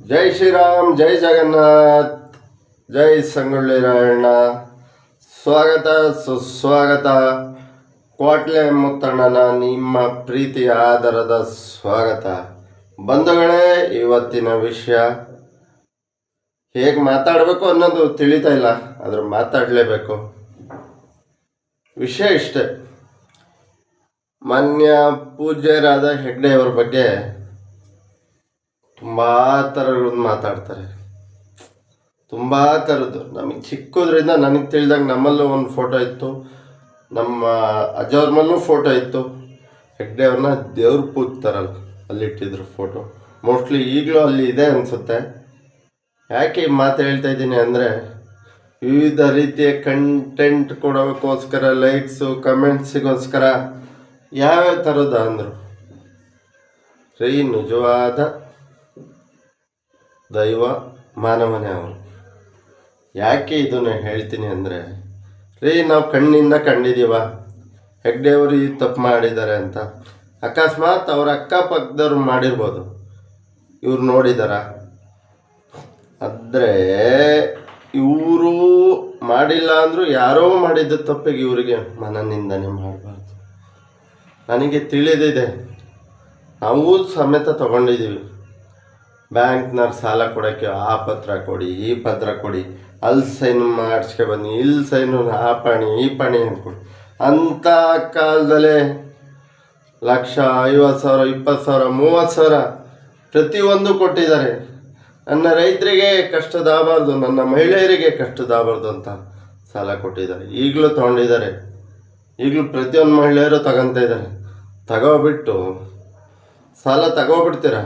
ಜೈ ಶ್ರೀರಾಮ್, ಜೈ ಜಗನ್ನಾಥ್, ಜೈ ಸಂಗೊಳ್ಳಿ ರಾಯಣ್ಣ. ಸ್ವಾಗತ ಸುಸ್ವಾಗತ. ಕ್ವಾಟ್ಲೆ ಮುತ್ತಣ್ಣನ ನಿಮ್ಮ ಪ್ರೀತಿಯ ಆದರದ ಸ್ವಾಗತ. ಬಂಧುಗಳೇ, ಇವತ್ತಿನ ವಿಷಯ ಹೇಗೆ ಮಾತಾಡಬೇಕು ಅನ್ನೋದು ತಿಳಿತಾ ಇಲ್ಲ, ಆದರೂ ಮಾತಾಡಲೇಬೇಕು. ವಿಷಯ ಇಷ್ಟೇ. ಮಾನ್ಯ ಪೂಜ್ಯರಾದ ಹೆಗ್ಡೆಯವರ ಬಗ್ಗೆ ತುಂಬ ಥರಗಳನ್ನು ಮಾತಾಡ್ತಾರೆ. ತುಂಬ ಥರದ್ದು. ನಮಗೆ ಚಿಕ್ಕದ್ರಿಂದ ನನಗೆ ತಿಳಿದಂಗೆ ನಮ್ಮಲ್ಲೂ ಒಂದು ಫೋಟೋ ಇತ್ತು, ನಮ್ಮ ಅಜ್ಜವ್ರ ಮೇಲೂ ಫೋಟೋ ಇತ್ತು. ಹೆಗ್ಡೆ ಅವ್ರನ್ನ ದೇವ್ರ ಪೂಜ್ತಾರಲ್ಲ, ಅಲ್ಲಿಟ್ಟಿದ್ರು ಫೋಟೋ. ಮೋಸ್ಟ್ಲಿ ಈಗಲೂ ಅಲ್ಲಿ ಇದೆ ಅನಿಸುತ್ತೆ. ಯಾಕೆ ಈ ಮಾತು ಹೇಳ್ತಾ ಇದ್ದೀನಿ ಅಂದರೆ, ವಿವಿಧ ರೀತಿಯ ಕಂಟೆಂಟ್ ಕೊಡೋಕ್ಕೋಸ್ಕರ, ಲೈಕ್ಸು ಕಮೆಂಟ್ಸಿಗೋಸ್ಕರ ಯಾವ್ಯಾವ ಥರದ ಅಂದರು ರೀ. ನಿಜವಾದ ದೈವ ಮಾನವನೇ ಅವರು. ಯಾಕೆ ಇದನ್ನು ಹೇಳ್ತೀನಿ ಅಂದರೆ, ರೀ, ನಾವು ಕಣ್ಣಿಂದ ಕಂಡಿದ್ದೀವ ಹೆಗ್ಡೆಯವರು ಈ ತಪ್ಪು ಮಾಡಿದ್ದಾರೆ ಅಂತ. ಅಕಸ್ಮಾತ್ ಅವ್ರ ಅಕ್ಕಪಕ್ಕದವ್ರು ಮಾಡಿರ್ಬೋದು, ಇವ್ರು ನೋಡಿದಾರ. ಆದರೆ ಇವರು ಮಾಡಿಲ್ಲ ಅಂದರೂ ಯಾರೋ ಮಾಡಿದ್ದ ತಪ್ಪಿಗೆ ಇವರಿಗೆ ಮನನಿಂದನೆ ಮಾಡಬಾರ್ದು. ನನಗೆ ತಿಳಿದಿದೆ, ನಾವು ಸಮೇತ ತಗೊಂಡಿದ್ದೀವಿ. ಬ್ಯಾಂಕ್ನವ್ರು ಸಾಲ ಕೊಡೋಕ್ಕೆ ಆ ಪತ್ರ ಕೊಡಿ, ಈ ಪತ್ರ ಕೊಡಿ, ಅಲ್ಲಿ ಸೈನ್ ಮಾಡಿಸ್ಕೆ ಬನ್ನಿ, ಇಲ್ಲಿ ಸೈನು, ಆ ಪಣಿ ಈ ಪಣಿ ಅಂದ್ಕೊಡಿ. ಅಂಥ ಕಾಲದಲ್ಲೇ 1,50,000, 20,000, 30,000 ಪ್ರತಿಯೊಂದು ಕೊಟ್ಟಿದ್ದಾರೆ. ನನ್ನ ರೈತರಿಗೆ ಕಷ್ಟದಾಗಬಾರ್ದು, ನನ್ನ ಮಹಿಳೆಯರಿಗೆ ಕಷ್ಟದಾಗಬಾರ್ದು ಅಂತ ಸಾಲ ಕೊಟ್ಟಿದ್ದಾರೆ. ಈಗಲೂ ತೊಗೊಂಡಿದ್ದಾರೆ, ಈಗಲೂ ಪ್ರತಿಯೊಂದು ಮಹಿಳೆಯರು ತಗೊತಾ ಇದ್ದಾರೆ. ತಗೋಬಿಟ್ಟು ಸಾಲ ತಗೋಬಿಡ್ತೀರ,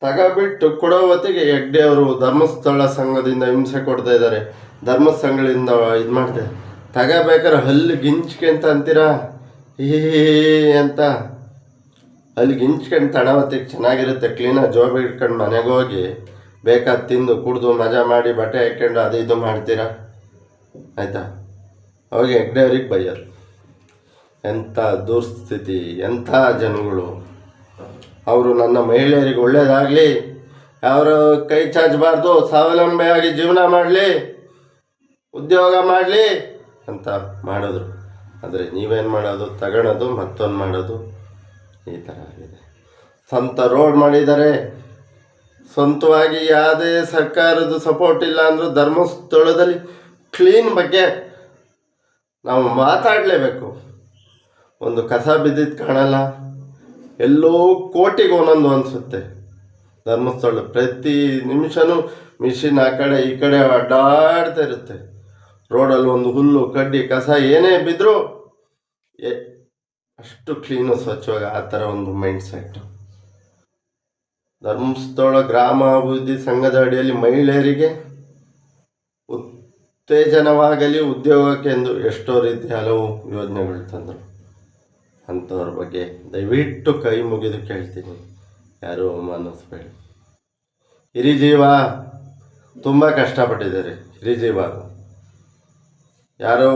ತಗೋಬಿಟ್ಟು ಕೊಡೋ ಹೊತ್ತಿಗೆ ಹೆಗ್ಡೆ ಅವರು ಧರ್ಮಸ್ಥಳ ಸಂಘದಿಂದ ಹಿಂಸೆ ಕೊಡ್ತಾ ಇದ್ದಾರೆ, ಧರ್ಮಸ್ಥಳಗಳಿಂದ ಇದು ಮಾಡ್ತಾರೆ. ತಗೋಬೇಕಾದ್ರೆ ಹಲ್ಲು ಗಿಂಚ್ಕೆ ಅಂತ ಅಂತೀರಾ, ಈ ಅಂತ ಅಲ್ಲಿ ಗಿಂಚ್ಕೊಂಡು ತಡವತ್ತಿಗೆ ಚೆನ್ನಾಗಿರುತ್ತೆ. ಕ್ಲೀನಾಗಿ ಜೋಬಿ ಇಟ್ಕೊಂಡು ಮನೆಗೆ ಹೋಗಿ ಬೇಕಾದ ತಿಂದು ಕುಡಿದು ಮಜಾ ಮಾಡಿ ಬಟ್ಟೆ ಹಾಕ್ಕೊಂಡು ಅದು ಇದು ಮಾಡ್ತೀರಾ, ಆಯಿತಾ? ಅವಾಗ ಹೆಗ್ಡೆ ಅವ್ರಿಗೆ ಬೈಯೋದು. ಎಂಥ ದುಸ್ಥಿತಿ, ಎಂಥ ಜನಗಳು ಅವರು. ನನ್ನ ಮಹಿಳೆಯರಿಗೆ ಒಳ್ಳೆಯದಾಗಲಿ, ಅವರು ಕೈ ಚಾಚಬಾರ್ದು, ಸ್ವಾವಲಂಬಿಯಾಗಿ ಜೀವನ ಮಾಡಲಿ, ಉದ್ಯೋಗ ಮಾಡಲಿ ಅಂತ ಮಾಡಿದ್ರು. ಆದರೆ ನೀವೇನು ಮಾಡೋದು, ತಗೊಳೋದು, ಮತ್ತೊಂದು ಮಾಡೋದು, ಈ ಥರ ಆಗಿದೆ. ಸ್ವಂತ ರೋಡ್ ಮಾಡಿದ್ದಾರೆ, ಸ್ವಂತವಾಗಿ ಯಾವುದೇ ಸರ್ಕಾರದ ಸಪೋರ್ಟ್ ಇಲ್ಲ ಅಂದರೂ ಧರ್ಮಸ್ಥಳದಲ್ಲಿ ಕ್ಲೀನ್ ಬಗ್ಗೆ ನಾವು ಮಾತಾಡಲೇಬೇಕು. ಒಂದು ಕಸ ಬಿದ್ದಿದ್ದು ಕಾಣಲ್ಲ, ಎಲ್ಲೋ ಕೋಟಿಗೆ ಒಂದೊಂದು ಅನಿಸುತ್ತೆ. ಧರ್ಮಸ್ಥಳ ಪ್ರತಿ ನಿಮಿಷನೂ ಮಿಷಿನ್ ಆ ಕಡೆ ಈ ಕಡೆ ಅಡ್ಡಾಡ್ತಾ ಇರುತ್ತೆ. ರೋಡಲ್ಲಿ ಒಂದು ಹುಲ್ಲು ಕಡ್ಡಿ ಕಸ ಏನೇ ಬಿದ್ದರೂ ಅಷ್ಟು ಕ್ಲೀನು ಸ್ವಚ್ಛವಾಗಿ, ಆ ಥರ ಒಂದು ಮೈಂಡ್ ಸೆಟ್ಟು. ಧರ್ಮಸ್ಥಳ ಗ್ರಾಮಾಭಿವೃದ್ಧಿ ಸಂಘದ ಅಡಿಯಲ್ಲಿ ಮಹಿಳೆಯರಿಗೆ ಉತ್ತೇಜನವಾಗಲಿ, ಉದ್ಯೋಗಕ್ಕೆಂದು ಎಷ್ಟೋ ರೀತಿ ಹಲವು ಯೋಜನೆಗಳು ತಂದರು. ಅಂಥವ್ರ ಬಗ್ಗೆ ದಯವಿಟ್ಟು ಕೈ ಮುಗಿದು ಕೇಳ್ತೀನಿ, ಯಾರೂ ಅವಮಾನಿಸ್ಬೇಡಿ. ಹಿರಿಜೀವ ತುಂಬ ಕಷ್ಟಪಟ್ಟಿದ್ದಾರೆ. ಹಿರಿಜೀವ ಯಾರೋ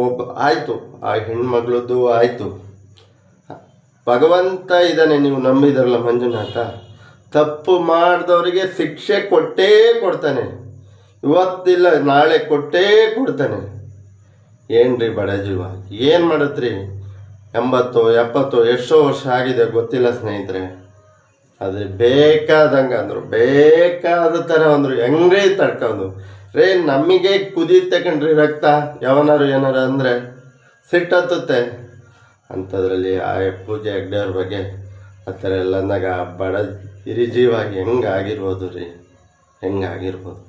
ಒಬ್ಬ ಆಯಿತು, ಆ ಹೆಣ್ಮಗಳದ್ದು ಆಯಿತು. ಭಗವಂತ ಇದ್ದಾನೆ, ನೀವು ನಂಬಿದ್ರಲ್ಲ ಮಂಜುನಾಥ. ತಪ್ಪು ಮಾಡಿದವರಿಗೆ ಶಿಕ್ಷೆ ಕೊಟ್ಟೇ ಕೊಡ್ತಾನೆ, ಇವತ್ತಿಲ್ಲ ನಾಳೆ ಕೊಟ್ಟೇ ಕೊಡ್ತಾನೆ. ಏನ್ರಿ ಬಡ ಜೀವ, ಏನು ಮಾಡತ್ರಿ? 80, 70 ಎಷ್ಟೋ ವರ್ಷ ಆಗಿದೆ ಗೊತ್ತಿಲ್ಲ ಸ್ನೇಹಿತರೆ. ಆದರೆ ಬೇಕಾದಂಗೆ ಅಂದರು, ಬೇಕಾದ ಥರ ಅಂದರು. ಹೆಂಗ್ರಿ ತಡ್ಕೊಂಡು ರೇ, ನಮಗೆ ಕುದೀತೆ ಕಣ್ರಿ ರಕ್ತ. ಯಾವನಾರು ಏನಾರು ಅಂದರೆ ಸಿಟ್ಟತ್ತೆ. ಅಂಥದ್ರಲ್ಲಿ ಆ ಪೂಜೆ ಹೆಗ್ಡೆಯವ್ರ ಬಗ್ಗೆ ಆ ಥರ ಎಲ್ಲ ಅಂದಾಗ ಬಡ ಹಿರಿಜೀವ ಹೆಂಗಾಗಿರ್ಬೋದು ರೀ, ಹೆಂಗಾಗಿರ್ಬೋದು?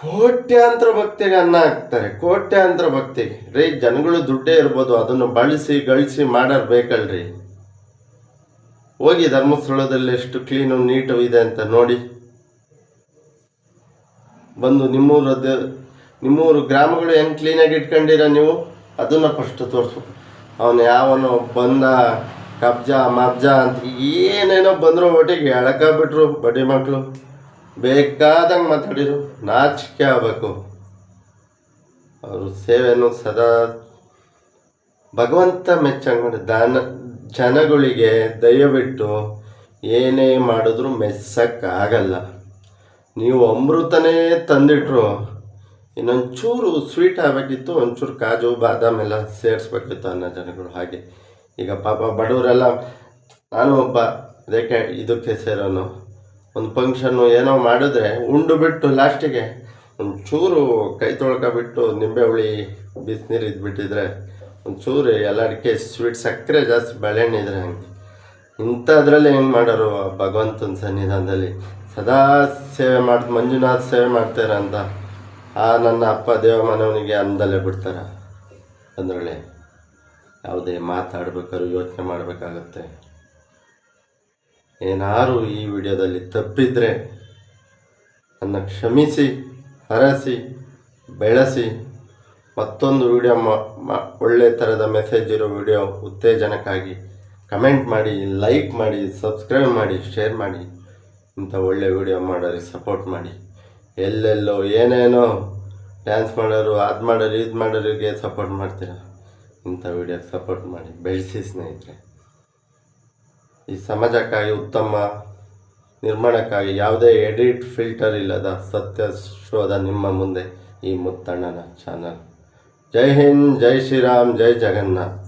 ಕೋಟ್ಯಾಂತರ ಭಕ್ತಿಗೆ ಅನ್ನ ಹಾಕ್ತಾರೆ, ಕೋಟ್ಯಾಂತರ ಭಕ್ತಿಗೆ ರೀ. ಜನಗಳು ದುಡ್ಡೇ ಇರ್ಬೋದು, ಅದನ್ನು ಬಳಸಿ ಗಳಿಸಿ ಮಾಡೋರು ಬೇಕಲ್ರಿ. ಹೋಗಿ ಧರ್ಮಸ್ಥಳದಲ್ಲಿ ಎಷ್ಟು ಕ್ಲೀನು ನೀಟು ಇದೆ ಅಂತ ನೋಡಿ ಬಂದು. ನಿಮ್ಮೂರು ಗ್ರಾಮಗಳು ಹೆಂಗೆ ಕ್ಲೀನಾಗಿ ಇಟ್ಕೊಂಡಿರ ನೀವು, ಅದನ್ನು ಫಸ್ಟ್ ತೋರಿಸ್ಬೇಕು. ಅವನು ಯಾವನೋ ಬಂದ ಕಬ್ಜಾ ಮಬ್ಜಾ ಅಂತ ಏನೇನೋ ಬಂದರು, ಒಟ್ಟಿಗೆ ಎಳ್ಕೊಬಿಟ್ರು ಬಡ್ಡಿ ಮಕ್ಕಳು. ಬೇಕಾದಂಗೆ ಮಾತಾಡಿರು, ನಾಚಿಕೆ ಆಗಬೇಕು. ಅವರು ಸೇವೆಯನ್ನು ಸದಾ ಭಗವಂತ ಮೆಚ್ಚಂಗೆ ಮಾಡಿ. ಜನಗಳಿಗೆ ದಯವಿಟ್ಟು ಏನೇ ಮಾಡಿದ್ರೂ ಮೆಚ್ಚಕ್ಕಾಗಲ್ಲ. ನೀವು ಅಮೃತನೇ ತಂದಿಟ್ರು ಇನ್ನೊಂಚೂರು ಸ್ವೀಟ್ ಆಗಬೇಕಿತ್ತು, ಒಂಚೂರು ಕಾಜು ಬಾದಾಮ್ ಎಲ್ಲ ಸೇರಿಸ್ಬೇಕಿತ್ತು ಅನ್ನೋ ಜನಗಳು. ಹಾಗೆ ಈಗ ಪಾಪ ಬಡವರೆಲ್ಲ, ನಾನು ಒಬ್ಬ ಅದಕ್ಕೆ ಇದಕ್ಕೆ ಸೇರೋನು. ಒಂದು ಫಂಕ್ಷನ್ನು ಏನೋ ಮಾಡಿದ್ರೆ ಉಂಡು ಬಿಟ್ಟು ಲಾಸ್ಟಿಗೆ ಒಂಚೂರು ಕೈ ತೊಳ್ಕೊಬಿಟ್ಟು ನಿಂಬೆ ಹುಳಿ ಬಿಸಿನೀರು ಇದ್ಬಿಟ್ಟಿದ್ರೆ ಒಂಚೂರು ಎಲ್ಲದಕ್ಕೆ ಸ್ವೀಟ್ ಸಕ್ಕರೆ ಜಾಸ್ತಿ ಬಾಳೆಹಣ್ಣು ಇದ್ರೆ ಹಂಗೆ ಇಂಥದ್ರಲ್ಲಿ ಹೆಂಗೆ ಮಾಡೋರು ಭಗವಂತನ ಸನ್ನಿಧಾನದಲ್ಲಿ ಸದಾ ಸೇವೆ ಮಂಜುನಾಥ್ ಸೇವೆ ಮಾಡ್ತಾರ ಅಂತ ನನ್ನ ಅಪ್ಪ ದೇವಮಾನವನಿಗೆ ಅಂದಲ್ಲೇ ಬಿಡ್ತಾರ. ಅದರಲ್ಲೇ ಯಾವುದೇ ಮಾತಾಡ್ಬೇಕಾದ್ರೂ ಯೋಚನೆ ಮಾಡಬೇಕಾಗತ್ತೆ. ಏನಾರು ಈ ವಿಡಿಯೋದಲ್ಲಿ ತಪ್ಪಿದ್ರೆ ನನ್ನ ಕ್ಷಮಿಸಿ, ಹರಸಿ, ಬೆಳೆಸಿ. ಮತ್ತೊಂದು ವಿಡಿಯೋ ಒಳ್ಳೆ ಥರದ ಮೆಸೇಜ್ ಇರೋ ವಿಡಿಯೋ ಉತ್ತೇಜನಕ್ಕಾಗಿ ಕಮೆಂಟ್ ಮಾಡಿ, ಲೈಕ್ ಮಾಡಿ, ಸಬ್ಸ್ಕ್ರೈಬ್ ಮಾಡಿ, ಶೇರ್ ಮಾಡಿ. ಇಂಥ ಒಳ್ಳೆ ವಿಡಿಯೋ ಮಾಡೋರಿಗೆ ಸಪೋರ್ಟ್ ಮಾಡಿ. ಎಲ್ಲೆಲ್ಲೋ ಏನೇನೋ ಡ್ಯಾನ್ಸ್ ಮಾಡೋರು, ಅದು ಮಾಡೋರು, ಇದು ಮಾಡೋರಿಗೆ ಸಪೋರ್ಟ್ ಮಾಡ್ತೀರ. ಇಂಥ ವಿಡಿಯೋಕ್ಕೆ ಸಪೋರ್ಟ್ ಮಾಡಿ, ಬೆಳೆಸಿ ಸ್ನೇಹಿತರೆ. ಈ ಸಮಾಜಕ್ಕಾಗಿ, ಉತ್ತಮ ನಿರ್ಮಾಣಕ್ಕಾಗಿ ಯಾವುದೇ ಎಡಿಟ್ ಫಿಲ್ಟರ್ ಇಲ್ಲದ ಸತ್ಯ ಶೋಧ ನಿಮ್ಮ ಮುಂದೆ ಈ ಮುತ್ತಣ್ಣನ ಚಾನಲ್. ಜೈ ಹಿಂದ್, ಜೈ ಶ್ರೀರಾಮ್, ಜೈ ಜಗನ್ನಾಥ್.